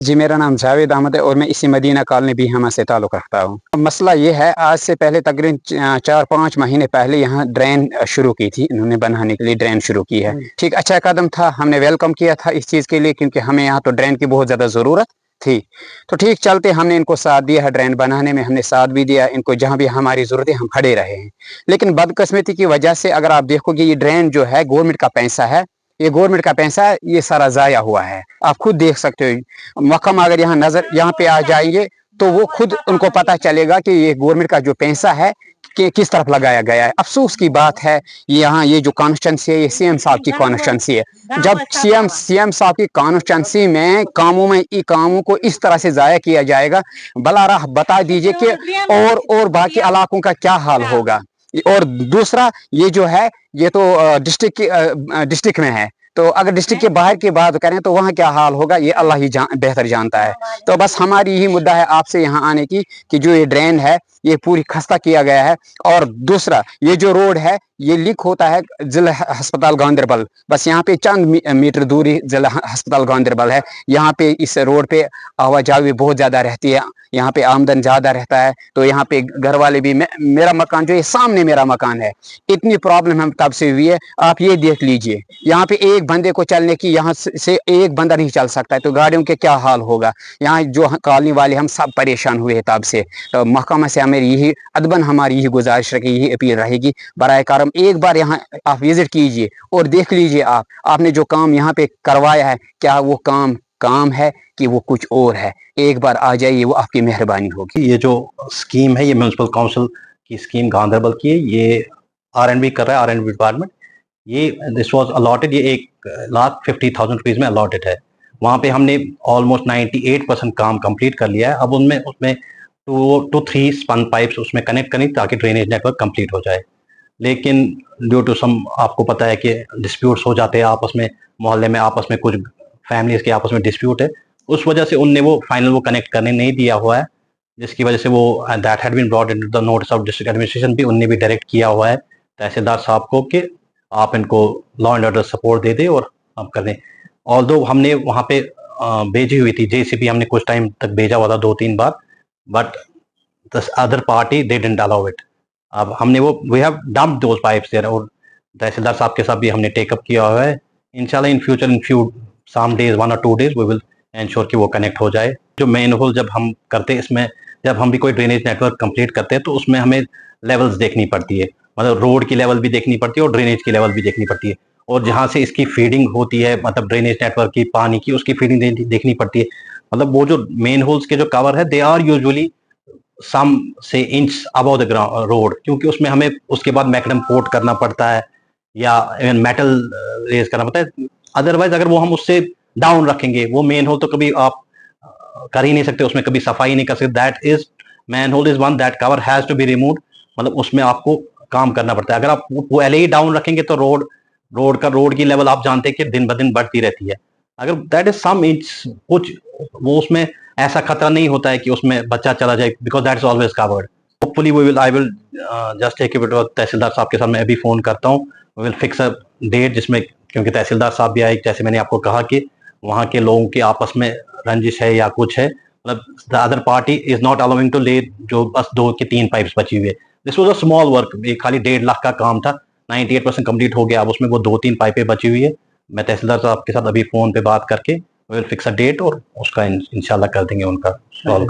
जी, मेरा नाम जावेद अहमद है और मैं इसी मदीना कॉलोनी बीहमा से ताल्लुक़ रखता हूँ। मसला ये है, आज से पहले तकरीबन 4-5 महीने पहले यहाँ ड्रेन शुरू की थी, इन्होंने बनाने के लिए ड्रेन शुरू की है। ठीक अच्छा कदम था, हमने वेलकम किया था इस चीज़ के लिए, क्योंकि हमें यहाँ तो ड्रेन की बहुत ज़्यादा ज़रूरत थी। तो ठीक चलते हमने इनको साथ दिया है, ड्रेन बनाने में हमने साथ भी दिया, इनको जहाँ भी हमारी ज़रूरत है हम खड़े रहे हैं। लेकिन बदकिस्मती की वजह से अगर आप देखोगे, ये ड्रेन जो है गवर्नमेंट का पैसा है, ये गवर्नमेंट का पैसा है, ये सारा ज़ाया हुआ है। आप खुद देख सकते हो, महकमा अगर यहाँ पे आ जाएंगे तो वो खुद उनको पता चलेगा कि ये गवर्नमेंट का जो पैसा है कि किस तरफ लगाया गया है। अफसोस की बात है, यहाँ ये जो कॉन्स्टिट्यूंसी है, ये सीएम साहब की कॉन्स्टिट्यूंसी है। जब सीएम साहब की कॉन्स्टिट्यूंसी में कामों को इस तरह से जाया किया जाएगा, भला राह बता दीजिए कि और बाकी इलाकों का क्या हाल होगा। और दूसरा, ये जो है ये तो डिस्ट्रिक्ट में है, तो अगर डिस्ट्रिक्ट के बाहर की बात करें तो वहाँ क्या हाल होगा, ये अल्लाह ही बेहतर जानता है। तो बस हमारी यही मुद्दा है आपसे यहाँ आने की कि जो ये ड्रेन है ये पूरी खस्ता किया गया है। और दूसरा, ये जो रोड है ये लीक होता है जिला अस्पताल गांधरबल, बस यहाँ पे चंद मीटर दूरी जिला अस्पताल गांधरबल है। यहाँ पे इस रोड पे आवाजाही बहुत ज़्यादा रहती है, यहाँ पे आमदन ज़्यादा रहता है। तो यहाँ पे घर वाले भी, मेरा मकान जो है सामने मेरा मकान है, इतनी प्रॉब्लम हम तब से हुई है। आप ये देख लीजिए, यहाँ पे एक बंदे को चलने की, यहाँ से एक बंदा नहीं चल सकता है, तो गाड़ियों के क्या हाल होगा। यहाँ जो कॉलोनी वाले हम सब परेशान हुए हैं तब से। तो महकमा से हमें यही अदबन हमारी यही गुजारिश रही, यही अपील रहेगी, बराए करम एक बार यहाँ आप विजिट कीजिए और देख लीजिए आपने जो काम यहाँ पे करवाया है, क्या वो काम है कि वो कुछ और है। एक बार आ जाइए, वो आपकी मेहरबानी होगी। ये जो स्कीम है, ये म्यूनिसिपल काउंसिल की स्कीम गांधरबल की है, ये R&B कर रहा है, R&B डिपार्टमेंट। ये दिस वाज अलॉटेड, ये 1,50,000 रुपीज़ में अलॉटेड है। वहाँ पे हमने ऑलमोस्ट 98% काम कंप्लीट कर लिया है। अब उसमें 2 to 3 स्पन पाइप्स उसमें कनेक्ट करनी, ताकि ड्रेनेज नेटवर्क कंप्लीट हो जाए। लेकिन ड्यू टू सम, आपको पता है कि डिस्प्यूट्स हो जाते हैं आपस में, मोहल्ले में आपस में कुछ फैमिलीज के आपस में डिस्प्यूट है, उस वजह से उनने वो फाइनल कनेक्ट करने नहीं दिया हुआ है, जिसकी वजह से वो that had been brought into the notice of district administration. भी उनने भी डायरेक्ट किया हुआ है तहसीलदार साहब को कि आप इनको लॉ एंड ऑर्डर सपोर्ट दे दें और आप कर दें। ऑल्दो हमने वहाँ पे भेजी हुई थी JCB, हमने कुछ टाइम तक भेजा हुआ था 2-3 बार, but the other party they didn't allow it. अब हमने we have dumped those pipes there, और तहसीलदार साहब के साथ भी हमने टेकअप किया हुआ है। इंशाल्लाह in future, in few some days, 1 or 2 days, we will ensure कि वो कनेक्ट हो जाए। जो मेन होल जब हम करते हैं इसमें, जब हम भी कोई ड्रेनेज नेटवर्क कंप्लीट करते हैं, तो उसमें हमें लेवल्स देखनी पड़ती है, मतलब रोड की लेवल भी देखनी पड़ती है और ड्रेनेज की लेवल भी देखनी पड़ती है। और जहाँ से इसकी फीडिंग होती है, मतलब ड्रेनेज नेटवर्क की पानी की, उसकी फीडिंग देखनी पड़ती है। मतलब वो जो मेन होल्स के जो कवर है, दे आर यूजुअली सम से इंच अबव द रोड, क्योंकि उसमें हमें उसके बाद मैकडम कोट करना पड़ता है या मेटल रेज करना पड़ता है। अदरवाइज अगर वो हम उससे डाउन रखेंगे, वो मेन होल तो कभी आप कर ही नहीं सकते, उसमें कभी सफाई नहीं कर सकते। That is manhole is one that cover has to be removed, मतलब उसमें आपको काम करना पड़ता है। अगर आप वो पहले ही डाउन रखेंगे तो रोड की लेवल आप जानते हैं कि दिन ब दिन बढ़ती रहती है। अगर दैट इज सम इंच कुछ, वो उसमें ऐसा खतरा नहीं होता है कि उसमें बच्चा चला जाए, because that is always covered. Hopefully I will just take it, tehsildar साहब के साथ मैं अभी फोन करता हूँ, we will fix a date जिसमें, क्योंकि तहसीलदार साहब भी आए, जैसे मैंने आपको कहा कि वहाँ के लोगों के आपस में रंजिश है या कुछ है, मतलब the other party is not allowing to ले जो बस 2 की 3 पाइप्स बची हुई है। This was a small work, ये खाली 1.5 लाख का काम था, 98% कंप्लीट हो गया। अब उसमें वो 2-3 पाइपें बची हुई है। मैं तहसीलदार साहब के साथ अभी फोन पे बात करके विल फिक्स अ डेट और उसका इंशाल्लाह कर देंगे उनका सॉल्व।